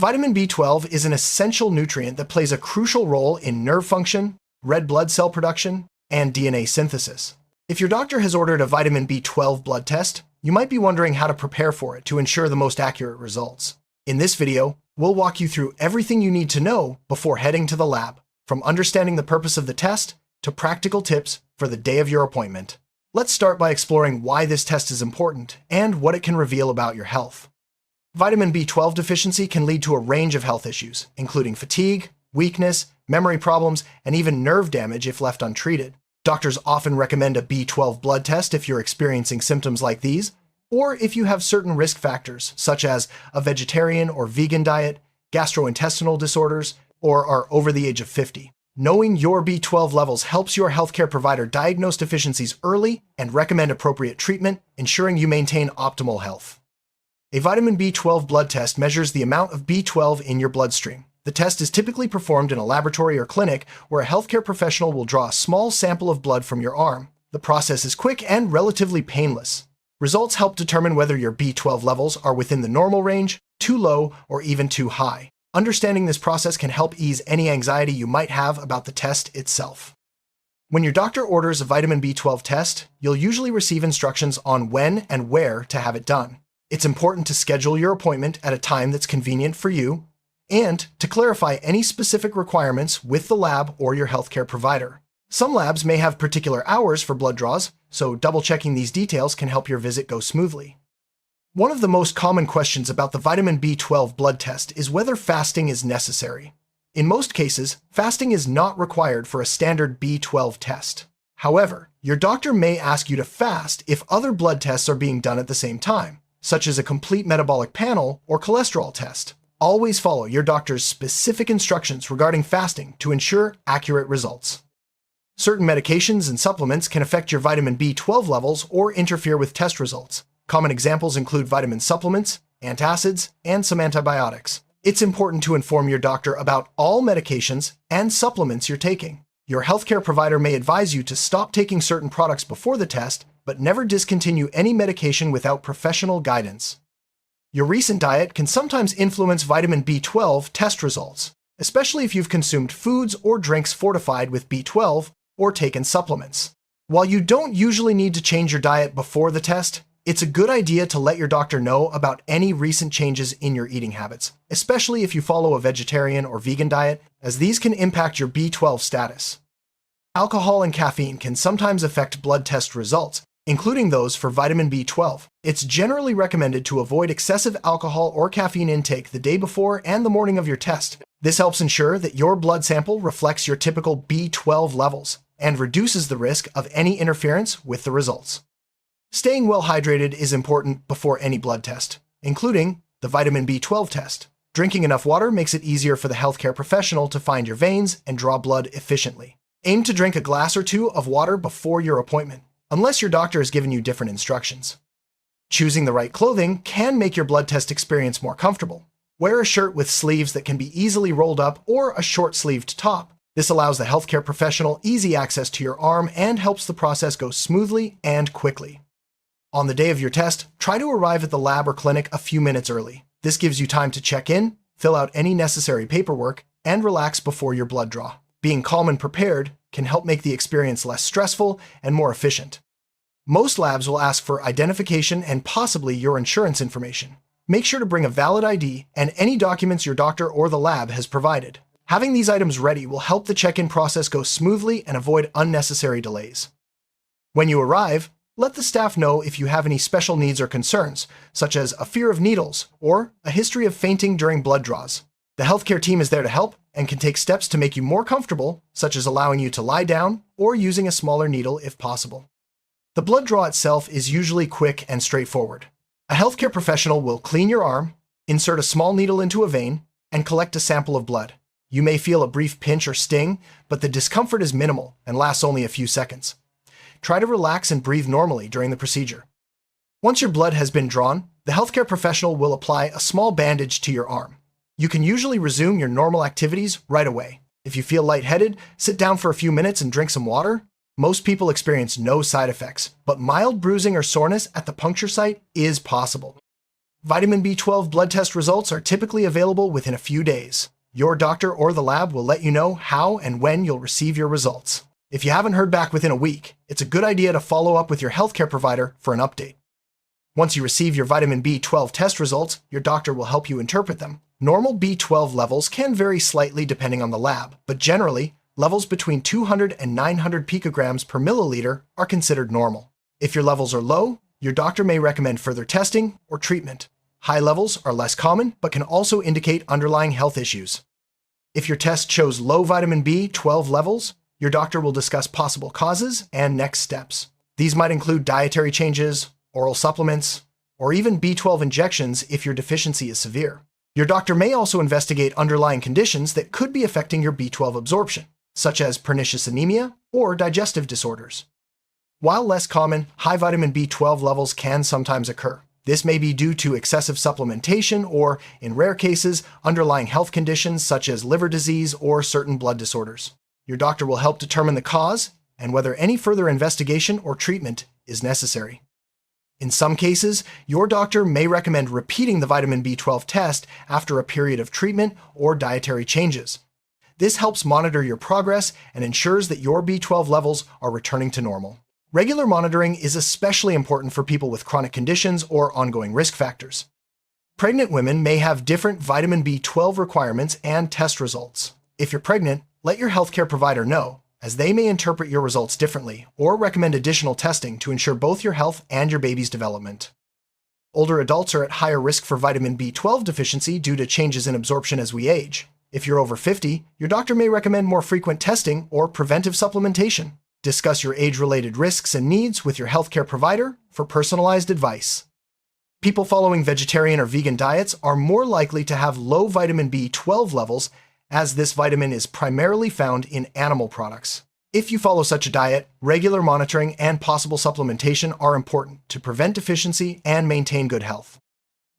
Vitamin B12 is an essential nutrient that plays a crucial role in nerve function, red blood cell production, and DNA synthesis. If your doctor has ordered a vitamin B12 blood test, you might be wondering how to prepare for it to ensure the most accurate results. In this video, we'll walk you through everything you need to know before heading to the lab, from understanding the purpose of the test to practical tips for the day of your appointment. Let's start by exploring why this test is important and what it can reveal about your health. Vitamin B12 deficiency can lead to a range of health issues, including fatigue, weakness, memory problems, and even nerve damage if left untreated. Doctors often recommend a B12 blood test if you're experiencing symptoms like these, or if you have certain risk factors, such as a vegetarian or vegan diet, gastrointestinal disorders, or are over the age of 50. Knowing your B12 levels helps your healthcare provider diagnose deficiencies early and recommend appropriate treatment, ensuring you maintain optimal health. A vitamin B12 blood test measures the amount of B12 in your bloodstream. The test is typically performed in a laboratory or clinic where a healthcare professional will draw a small sample of blood from your arm. The process is quick and relatively painless. Results help determine whether your B12 levels are within the normal range, too low, or even too high. Understanding this process can help ease any anxiety you might have about the test itself. When your doctor orders a vitamin B12 test, you'll usually receive instructions on when and where to have it done. It's important to schedule your appointment at a time that's convenient for you and to clarify any specific requirements with the lab or your healthcare provider. Some labs may have particular hours for blood draws, so double-checking these details can help your visit go smoothly. One of the most common questions about the vitamin B12 blood test is whether fasting is necessary. In most cases, fasting is not required for a standard B12 test. However, your doctor may ask you to fast if other blood tests are being done at the same time, such as a complete metabolic panel or cholesterol test. Always follow your doctor's specific instructions regarding fasting to ensure accurate results. Certain medications and supplements can affect your vitamin B12 levels or interfere with test results. Common examples include vitamin supplements, antacids, and some antibiotics. It's important to inform your doctor about all medications and supplements you're taking. Your healthcare provider may advise you to stop taking certain products before the test, but never discontinue any medication without professional guidance. Your recent diet can sometimes influence vitamin B12 test results, especially if you've consumed foods or drinks fortified with B12 or taken supplements. While you don't usually need to change your diet before the test, it's a good idea to let your doctor know about any recent changes in your eating habits, especially if you follow a vegetarian or vegan diet, as these can impact your B12 status. Alcohol and caffeine can sometimes affect blood test results, including those for vitamin B12. It's generally recommended to avoid excessive alcohol or caffeine intake the day before and the morning of your test. This helps ensure that your blood sample reflects your typical B12 levels and reduces the risk of any interference with the results. Staying well hydrated is important before any blood test, including the vitamin B12 test. Drinking enough water makes it easier for the healthcare professional to find your veins and draw blood efficiently. Aim to drink a glass or two of water before your appointment, unless your doctor has given you different instructions. Choosing the right clothing can make your blood test experience more comfortable. Wear a shirt with sleeves that can be easily rolled up or a short-sleeved top. This allows the healthcare professional easy access to your arm and helps the process go smoothly and quickly. On the day of your test, try to arrive at the lab or clinic a few minutes early. This gives you time to check in, fill out any necessary paperwork, and relax before your blood draw. Being calm and prepared can help make the experience less stressful and more efficient. Most labs will ask for identification and possibly your insurance information. Make sure to bring a valid ID and any documents your doctor or the lab has provided. Having these items ready will help the check-in process go smoothly and avoid unnecessary delays. When you arrive, let the staff know if you have any special needs or concerns, such as a fear of needles or a history of fainting during blood draws. The healthcare team is there to help and can take steps to make you more comfortable, such as allowing you to lie down or using a smaller needle if possible. The blood draw itself is usually quick and straightforward. A healthcare professional will clean your arm, insert a small needle into a vein, and collect a sample of blood. You may feel a brief pinch or sting, but the discomfort is minimal and lasts only a few seconds. Try to relax and breathe normally during the procedure. Once your blood has been drawn, the healthcare professional will apply a small bandage to your arm. You can usually resume your normal activities right away. If you feel lightheaded, sit down for a few minutes and drink some water. Most people experience no side effects, but mild bruising or soreness at the puncture site is possible. Vitamin B12 blood test results are typically available within a few days. Your doctor or the lab will let you know how and when you'll receive your results. If you haven't heard back within a week, it's a good idea to follow up with your healthcare provider for an update. Once you receive your vitamin B12 test results, your doctor will help you interpret them. Normal B12 levels can vary slightly depending on the lab, but generally, levels between 200 and 900 picograms per milliliter are considered normal. If your levels are low, your doctor may recommend further testing or treatment. High levels are less common, but can also indicate underlying health issues. If your test shows low vitamin B12 levels, your doctor will discuss possible causes and next steps. These might include dietary changes, oral supplements, or even B12 injections if your deficiency is severe. Your doctor may also investigate underlying conditions that could be affecting your B12 absorption, such as pernicious anemia or digestive disorders. While less common, high vitamin B12 levels can sometimes occur. This may be due to excessive supplementation or, in rare cases, underlying health conditions such as liver disease or certain blood disorders. Your doctor will help determine the cause and whether any further investigation or treatment is necessary. In some cases, your doctor may recommend repeating the vitamin B12 test after a period of treatment or dietary changes. This helps monitor your progress and ensures that your B12 levels are returning to normal. Regular monitoring is especially important for people with chronic conditions or ongoing risk factors. Pregnant women may have different vitamin B12 requirements and test results. If you're pregnant, let your healthcare provider know, as they may interpret your results differently or recommend additional testing to ensure both your health and your baby's development. Older adults are at higher risk for vitamin B12 deficiency due to changes in absorption as we age. If you're over 50, your doctor may recommend more frequent testing or preventive supplementation. Discuss your age-related risks and needs with your healthcare provider for personalized advice. People following vegetarian or vegan diets are more likely to have low vitamin B12 levels, as this vitamin is primarily found in animal products. If you follow such a diet, regular monitoring and possible supplementation are important to prevent deficiency and maintain good health.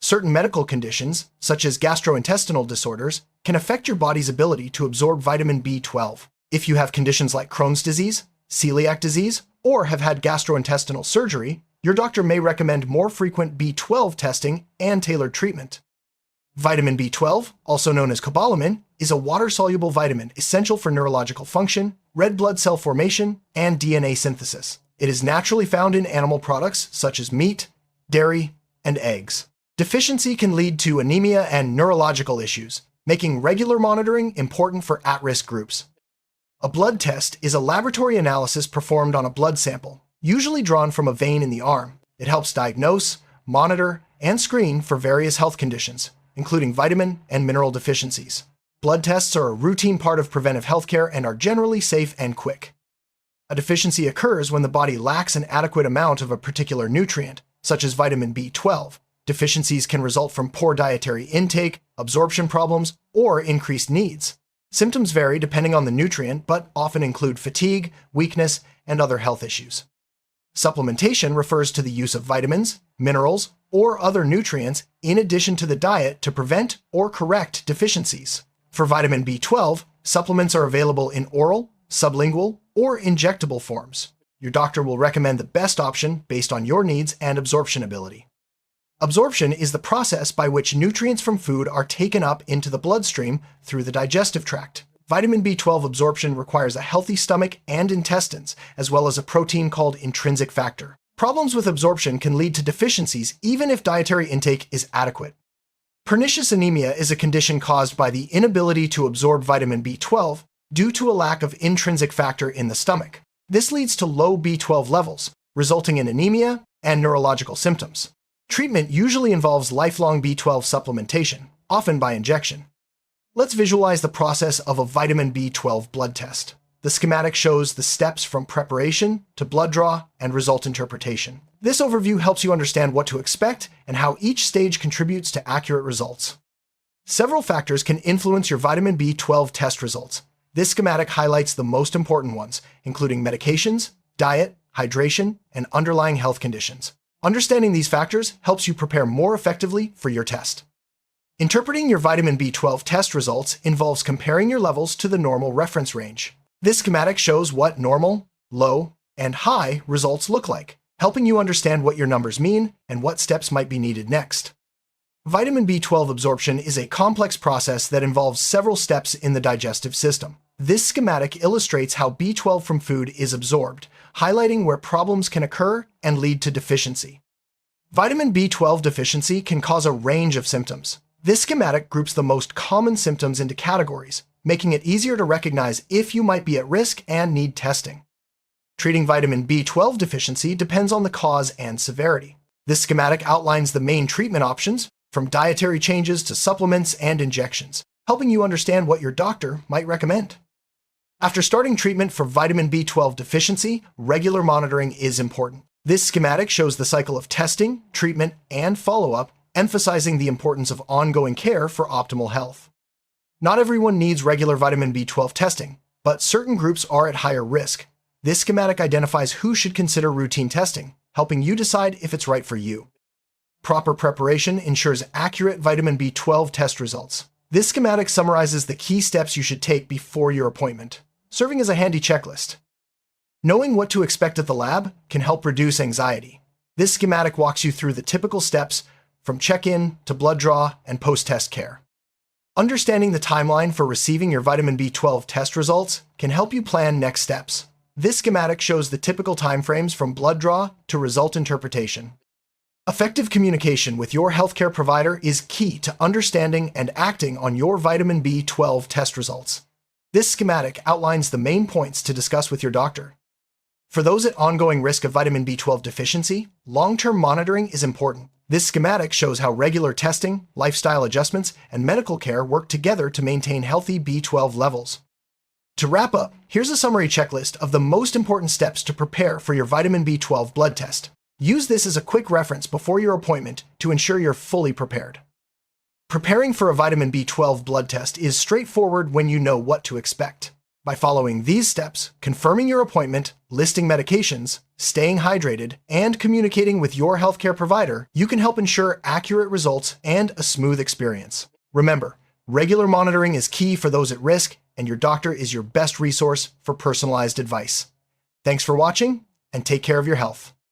Certain medical conditions, such as gastrointestinal disorders, can affect your body's ability to absorb vitamin B12. If you have conditions like Crohn's disease, celiac disease, or have had gastrointestinal surgery, your doctor may recommend more frequent B12 testing and tailored treatment. Vitamin B12, also known as cobalamin, is a water-soluble vitamin essential for neurological function, red blood cell formation, and DNA synthesis. It is naturally found in animal products such as meat, dairy, and eggs. Deficiency can lead to anemia and neurological issues, making regular monitoring important for at-risk groups. A blood test is a laboratory analysis performed on a blood sample, usually drawn from a vein in the arm. It helps diagnose, monitor, and screen for various health conditions, including vitamin and mineral deficiencies. Blood tests are a routine part of preventive healthcare and are generally safe and quick. A deficiency occurs when the body lacks an adequate amount of a particular nutrient, such as vitamin B12. Deficiencies can result from poor dietary intake, absorption problems, or increased needs. Symptoms vary depending on the nutrient, but often include fatigue, weakness, and other health issues. Supplementation refers to the use of vitamins, minerals, or other nutrients in addition to the diet to prevent or correct deficiencies. For vitamin B12, supplements are available in oral, sublingual, or injectable forms. Your doctor will recommend the best option based on your needs and absorption ability. Absorption is the process by which nutrients from food are taken up into the bloodstream through the digestive tract. Vitamin B12 absorption requires a healthy stomach and intestines, as well as a protein called intrinsic factor. Problems with absorption can lead to deficiencies even if dietary intake is adequate. Pernicious anemia is a condition caused by the inability to absorb vitamin B12 due to a lack of intrinsic factor in the stomach. This leads to low B12 levels, resulting in anemia and neurological symptoms. Treatment usually involves lifelong B12 supplementation, often by injection. Let's visualize the process of a vitamin B12 blood test. The schematic shows the steps from preparation to blood draw and result interpretation. This overview helps you understand what to expect and how each stage contributes to accurate results. Several factors can influence your vitamin B12 test results. This schematic highlights the most important ones, including medications, diet, hydration, and underlying health conditions. Understanding these factors helps you prepare more effectively for your test. Interpreting your vitamin B12 test results involves comparing your levels to the normal reference range. This schematic shows what normal, low, and high results look like, helping you understand what your numbers mean and what steps might be needed next. Vitamin B12 absorption is a complex process that involves several steps in the digestive system. This schematic illustrates how B12 from food is absorbed, highlighting where problems can occur and lead to deficiency. Vitamin B12 deficiency can cause a range of symptoms. This schematic groups the most common symptoms into categories, making it easier to recognize if you might be at risk and need testing. Treating vitamin B12 deficiency depends on the cause and severity. This schematic outlines the main treatment options, from dietary changes to supplements and injections, helping you understand what your doctor might recommend. After starting treatment for vitamin B12 deficiency, regular monitoring is important. This schematic shows the cycle of testing, treatment, and follow-up, emphasizing the importance of ongoing care for optimal health. Not everyone needs regular vitamin B12 testing, but certain groups are at higher risk. This schematic identifies who should consider routine testing, helping you decide if it's right for you. Proper preparation ensures accurate vitamin B12 test results. This schematic summarizes the key steps you should take before your appointment, serving as a handy checklist. Knowing what to expect at the lab can help reduce anxiety. This schematic walks you through the typical steps from check-in to blood draw and post-test care. Understanding the timeline for receiving your vitamin B12 test results can help you plan next steps. This schematic shows the typical timeframes from blood draw to result interpretation. Effective communication with your healthcare provider is key to understanding and acting on your vitamin B12 test results. This schematic outlines the main points to discuss with your doctor. For those at ongoing risk of vitamin B12 deficiency, long-term monitoring is important. This schematic shows how regular testing, lifestyle adjustments, and medical care work together to maintain healthy B12 levels. To wrap up, here's a summary checklist of the most important steps to prepare for your vitamin B12 blood test. Use this as a quick reference before your appointment to ensure you're fully prepared. Preparing for a vitamin B12 blood test is straightforward when you know what to expect. By following these steps, confirming your appointment, listing medications, staying hydrated, and communicating with your healthcare provider, you can help ensure accurate results and a smooth experience. Remember, regular monitoring is key for those at risk, and your doctor is your best resource for personalized advice. Thanks for watching, and take care of your health.